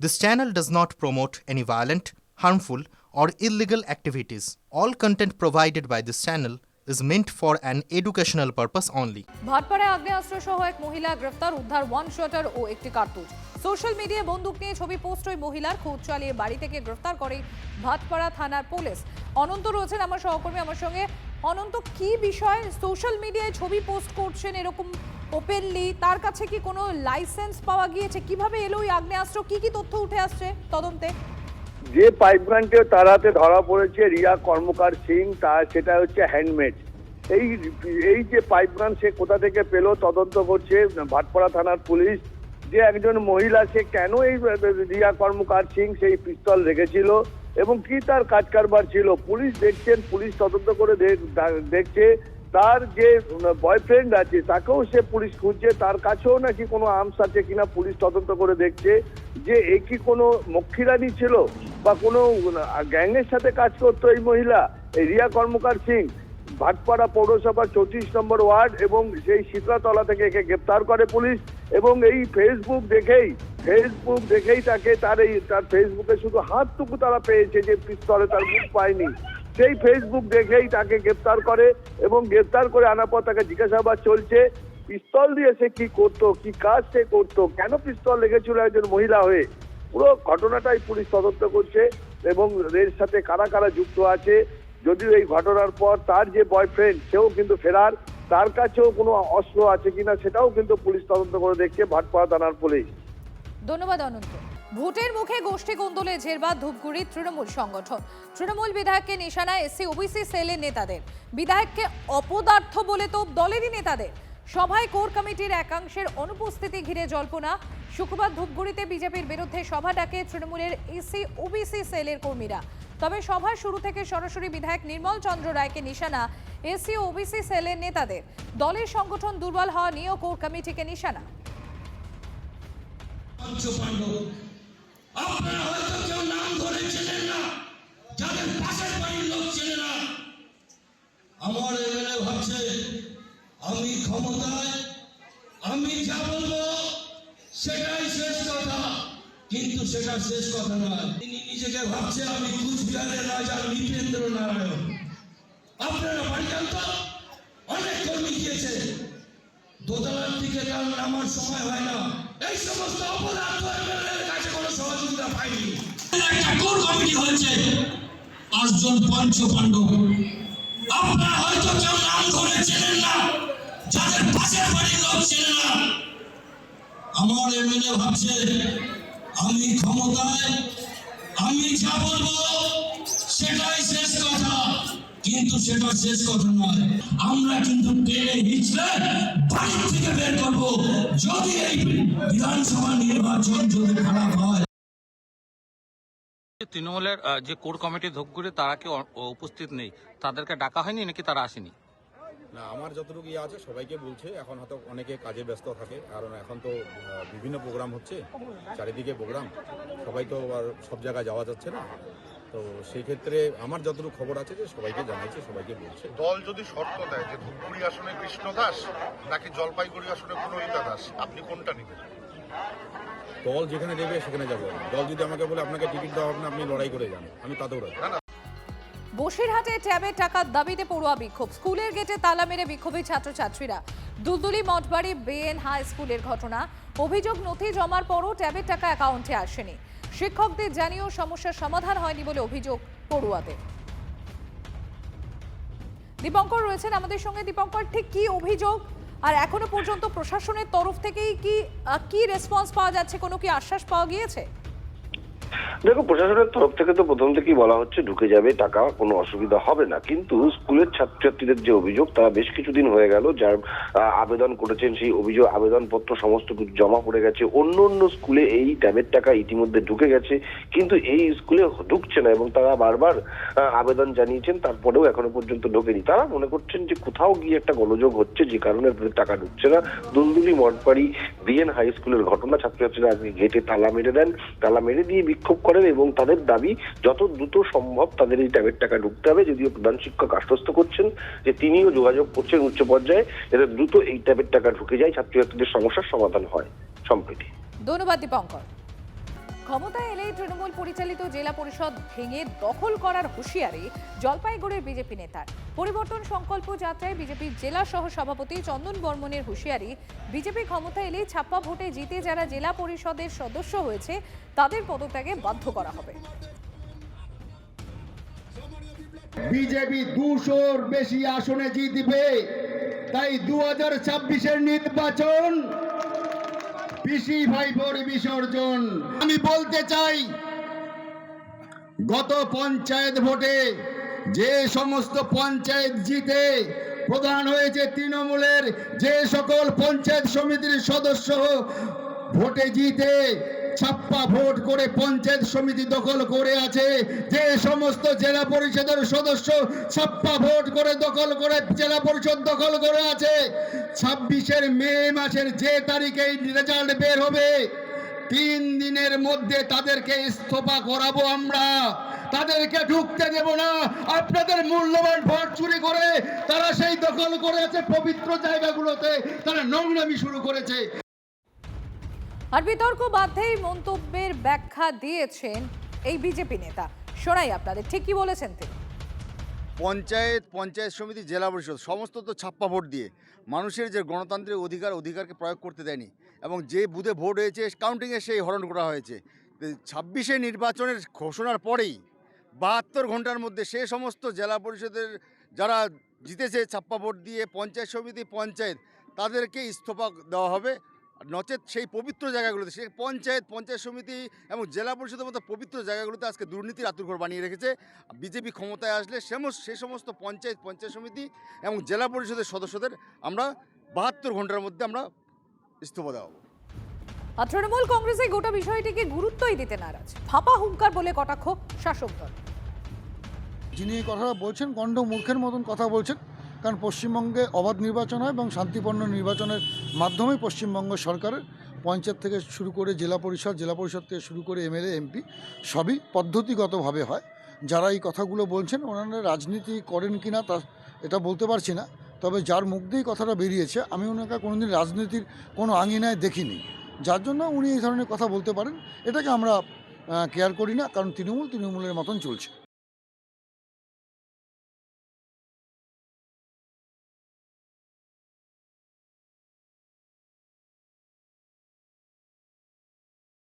This channel does not promote any violent, harmful, or illegal activities. All content provided by this channel is meant for an educational purpose only. ভাটপাড়ায় আগ্নেয়াস্ত্র সহ এক মহিলা গ্রেফতার, উদ্ধার one shotter ও একটি কার্তুজ। Social মিডিয়ায় বন্দুক নিয়ে ছবি পোস্ট ওই মহিলার, খোঁজ চালিয়ে বাড়ি থেকে গ্রেফতার করে ভাটপাড়া থানার পুলিশ। অনন্ত রয়েছেন আমার সহকর্মী, আমার সঙ্গে। অনন্ত, কি বিষয়? সোশ্যাল মিডিয়ায় ছবি পোস্ট করছেন এরকম ওপেনলি, তার কাছে কি কোনো লাইসেন্স পাওয়া গিয়েছে? কিভাবে এলো ওই আগ্নেয়াস্ত্র? কি তথ্য উঠে আসছে তদন্তে? যে পাইপগানটি তার হাতে ধরা পড়েছে রিয়া কর্মকার সিং, সেটা হচ্ছে হ্যান্ডমেড। এই যে পাইপগান সে কোথা থেকে পেল তদন্ত করছে ভাটপাড়া থানার পুলিশ। যে একজন মহিলা, সে কেন এই রিয়া কর্মকার সিং সেই পিস্তল রেখেছিল এবং কি তার কাজ কারবার ছিল পুলিশ দেখছেন। পুলিশ তদন্ত করে দেখছে তার যে বয়ফ্রেন্ড আছে তাকেও সে পুলিশ খুঁজছে, তার কাছেও নাকি কোনো আর্মস আছে কিনা পুলিশ তদন্ত করে দেখছে। যে এ কি কোনো মক্ষিরানি ছিল বা কোনো গ্যাংয়ের সাথে কাজ করতো এই মহিলা, এই রিয়া কর্মকার সিং। ভাটপাড়া পৌরসভার 34 নম্বর ওয়ার্ড এবং সেই শীতলাতলা থেকে একে গ্রেপ্তার করে পুলিশ। এবং এই ফেসবুক দেখেই তাকে তার ফেসবুকে শুধু হাতটুকু তারা পেয়েছে, যে পিস্তলে তার মুখ পায়নি। সেই ফেসবুক দেখেই তাকে গ্রেপ্তার করে এবং গ্রেপ্তার করে আনার পর তাকে জিজ্ঞাসাবাদ চলছে পিস্তল দিয়ে সে কি করতো, কি কাজ সে করতো, কেন পিস্তল লেগেছিল একজন মহিলা হয়ে। পুরো ঘটনাটাই পুলিশ তদন্ত করছে এবং এর সাথে কারা কারা যুক্ত আছে। যদিও এই ঘটনার পর তার যে বয়ফ্রেন্ড সেও কিন্তু ফেরার, তার কাছেও কোনো অস্ত্র আছে কিনা সেটাও কিন্তু পুলিশ তদন্ত করে দেখছে ভাটপাড়া থানার পুলিশ। ধন্যবাদ অনন্ত। ভোটের মুখে গোষ্ঠী কোন্দলে জেরবাদ ধূপগুড়ি তৃণমূল সংগঠন। তৃণমূল বিধায়ককে নিশানায় এসসি ওবিসি সেলের নেতাদের। বিধায়ককে অপদার্থ বলে তোপ দলেরই নেতাদের। সভায় কোর কমিটির একাংশের অনুপস্থিতি ঘিরে জল্পনা। শুক্রবার ধূপগুড়িতে বিজেপির বিরুদ্ধে সভা ডাকে তৃণমূলের এসসি ওবিসি সেলের কর্মীরা। তবে সভার শুরু থেকে সরাসরি বিধায়ক নির্মল চন্দ্র রায়কে নিশানা এসসি ওবিসি সেলের নেতাদের। দলের সংগঠন দুর্বল হওয়া নিয়েও কোর কমিটিকে নিশানা। আপনারা হয়তো কেউ নাম ধরে চেনেন না, যাদের পাশের বাড়ির লোক চেনে না। আমার এমএলএ ভাবছে আমি ক্ষমতায়, আমি যা বলবো সেটাই শেষ কথা, কিন্তু সেটা শেষ কথা নয়। তিনি নিজেকে ভাবছে আমি কুচবিহারের রাজা নৃপেন্দ্র নারায়ণ। আপনারা বাড়ি যান তো, অনেক কর্মী গিয়েছে, দোতলার দিকে তার নামার সময় হয় না। এই সমস্ত অপরাধ এমএলএর কাছে কোনো সহযোগিতা পাইনি। একটা কোর কমিটি হয়েছে 5 জন পঞ্চ পাণ্ডব। আপনারা হয়তো কেউ নাম ধরে চেনেন না, যাদের পাশের বাড়ির লোক চেনে না। আমার এমএলএ ভাবছে আমি ক্ষমতায়, আমি যা বলবো সেটাই শেষ কথা, কিন্তু সেটা শেষ কথা নয়। আমরা কিন্তু টেনে হিচড়ে বাড়ি থেকে বের করবো যদি এই বিধানসভা নির্বাচন যদি খারাপ হয়। তৃণমূলের যে কোর কমিটি ধূপগুড়ি তারা কি উপস্থিত নেই? তাদেরকে ডাকা হয়নি নাকি তারা আসেনি? না, আমার যতটুকু আছে সবাইকে বলছে। এখন হয়তো অনেকে কাজে ব্যস্ত থাকে, কারণ এখন তো বিভিন্ন প্রোগ্রাম হচ্ছে, চারিদিকে প্রোগ্রাম, সবাই তো আর সব জায়গায় যাওয়া যাচ্ছে না। তো সেই ক্ষেত্রে আমার যতটুকু খবর আছে যে সবাইকে জানাইছে, সবাইকে বলছে। দল যদি শর্ত দেয় যে ধূপগুড়ি আসনে কৃষ্ণ দাস নাকি জলপাইগুড়ি আসনে পুরোহিতা দাস, আপনি কোনটা নেবেন? দল যেখানে দেবে সেখানে যাবো। দল যদি আমাকে বলে আপনাকে টিকিট দেওয়া হবে না, আপনি লড়াই করে যান, আমি তাতেও রাজি। বসিরহাটে ট্যাবের টাকার দাবিতে পড়ুয়া বিক্ষোভ। স্কুলের গেটে তালা মেরে বিক্ষোভী ছাত্রছাত্রীরা। দুলদুলি মঠবাড়ি বেএন হাই স্কুলের ঘটনা। অভিযোগ, নথি জমার পরও ট্যাবের টাকা অ্যাকাউন্টে আসেনি। শিক্ষকদের জানিয়েও সমস্যার সমাধান হয়নি বলে অভিযোগ পড়ুয়াদের। দীপঙ্কর রয়েছেন আমাদের সঙ্গে। দীপঙ্কর, ঠিক কি অভিযোগ আর এখনো পর্যন্ত প্রশাসনের তরফ থেকেই কি রেসপন্স পাওয়া যাচ্ছে? কোনো কি আশ্বাস পাওয়া গিয়েছে? দেখো, প্রশাসনের তরফ থেকে তো প্রথম থেকেই বলা হচ্ছে ঢুকে যাবে টাকা, কোনো অসুবিধা হবে না। কিন্তু স্কুলের ছাত্রছাত্রীদের যে অভিযোগ, তারা বেশ কিছুদিন হয়ে গেল যার আবেদন করেছেন, সেই অভিযোগ আবেদনপত্র সমস্ত কিছু জমা পড়ে গেছে। অন্য অন্য স্কুলে এই ট্যাবের টাকা ইতিমধ্যে ঢুকে গেছে, কিন্তু এই স্কুলে ঢুকছে না এবং তারা বারবার আবেদন জানিয়েছেন, তারপরেও এখনো পর্যন্ত ঢোকেনি। তারা মনে করছেন যে কোথাও গিয়ে একটা গোলযোগ হচ্ছে, যে কারণে তাদের টাকা ঢুকছে না। দুলদুলি মঠবাড়ি বিএন হাই স্কুলের ঘটনা। ছাত্রছাত্রীরা আজকে গেটে তালা মেরে দেন, তালা মেরে দিয়ে বিক্ষোভ করেন এবং তাদের দাবি যত দ্রুত সম্ভব তাদের এই ট্যাবের টাকা ঢুকতে হবে। যদিও প্রধান শিক্ষক আশ্বস্ত করছেন যে তিনিও যোগাযোগ করছেন উচ্চ পর্যায়ে, যাতে দ্রুত এই ট্যাবের টাকা ঢুকে যায়, ছাত্রছাত্রীদের সমস্যার সমাধান হয় সম্প্রতি। ধন্যবাদ দীপঙ্কর। ক্ষমতায় এলেই তৃণমূল পরিচালিত জেলা পরিষদ ভেঙে দখল করার হুঁশিয়ারি জলপাইগুড়ির বিজেপি নেতার। পরিবর্তন সংকল্প যাত্রায় বিজেপির জেলা সহ সভাপতি চন্দন বর্মনের হুঁশিয়ারি, বিজেপি ক্ষমতায় এলেই ছাপ্পা ভোটে জিতে যারা জেলা পরিষদের সদস্য হয়েছে তাদের পদত্যাগে বাধ্য করা হবে। বিজেপি 200-র বেশি আসনে জিতবে, তাই 2026-এর নির্বাচন পিসি ভাইপোর বিসর্জন। আমি বলতে চাই, গত পঞ্চায়েত ভোটে যে সমস্ত পঞ্চায়েত জিতে প্রধান হয়েছে তৃণমূলের, যে সকল পঞ্চায়েত সমিতির সদস্য ভোটে জিতে ছাপ্পা ভোট করে পঞ্চায়েত সমিতি দখল করে আছে, যে সমস্ত জেলা পরিষদের সদস্য ছাপ্পা ভোট করে দখল করে জেলা পরিষদ দখল করে আছে, 26 মে মাসের যে তারিখে রেজাল্ট বের হবে 3 দিনের মধ্যে তাদেরকে ইস্তফা করাবো আমরা। তাদেরকে ঢুকতে দেব না। আপনাদের মূল্যবান ভোট চুরি করে তারা সেই দখল করে আছে, পবিত্র জায়গাগুলোতে তারা নোংরামি শুরু করেছে। আর বিতর্ক বাধ্যেই মন্তব্যের ব্যাখ্যা দিয়েছেন এই বিজেপি নেতা। শোনাই আপনাদের, ঠিক কি বলেছেন তিনি। পঞ্চায়েত সমিতি, জেলা পরিষদ সমস্ত তো ছাপ্পা ভোট দিয়ে মানুষের যে গণতান্ত্রিক অধিকারকে প্রয়োগ করতে দেয়নি, এবং যে বুথে ভোট হয়েছে কাউন্টিংয়ে সেই হরণ করা হয়েছে। 26 নির্বাচনের ঘোষণার পরেই 72 ঘন্টার মধ্যে সে সমস্ত জেলা পরিষদের যারা জিতেছে ছাপ্পা ভোট দিয়ে পঞ্চায়েত সমিতি তাদেরকে ইস্তফা দেওয়া হবে, নচেত সেই পবিত্র জায়গাগুলোতে, সে পঞ্চায়েত সমিতি এবং জেলা পরিষদের মতো পবিত্র জায়গাগুলোতে আজকে দুর্নীতির আতুরঘর বানিয়ে রেখেছে। বিজেপি ক্ষমতায় আসলে সে সমস্ত পঞ্চায়েত সমিতি এবং জেলা পরিষদের সদস্যদের আমরা 72 ঘন্টার মধ্যে আমরা ইস্তফা দেওয়া। আর তৃণমূল কংগ্রেস এই গোটা বিষয়টিকে গুরুত্বই দিতে নারাজ, ফাঁপা হুঙ্কার বলে কটাক্ষ শাসক দল। যিনি এই কথাটা বলছেন গণ্ড মূর্খের মতন কথা বলছেন, কারণ পশ্চিমবঙ্গে অবাধ নির্বাচন হয় এবং শান্তিপূর্ণ নির্বাচনের মাধ্যমেই পশ্চিমবঙ্গ সরকারের পঞ্চায়েত থেকে শুরু করে জেলা পরিষদ থেকে শুরু করে এমএলএ এমপি সবই পদ্ধতিগতভাবে হয়। যারা এই কথাগুলো বলছেন ওনারা রাজনীতি করেন কিনা তা এটা বলতে পারছি না, তবে যার মুখ দিয়েই কথাটা বেরিয়েছে আমি ওনাকে কোনোদিন রাজনীতির কোনো আঙিনায় দেখিনি, যার জন্য উনি এই ধরনের কথা বলতে পারেন। এটাকে আমরা কেয়ার করি না, কারণ তৃণমূলের মতন চলছে।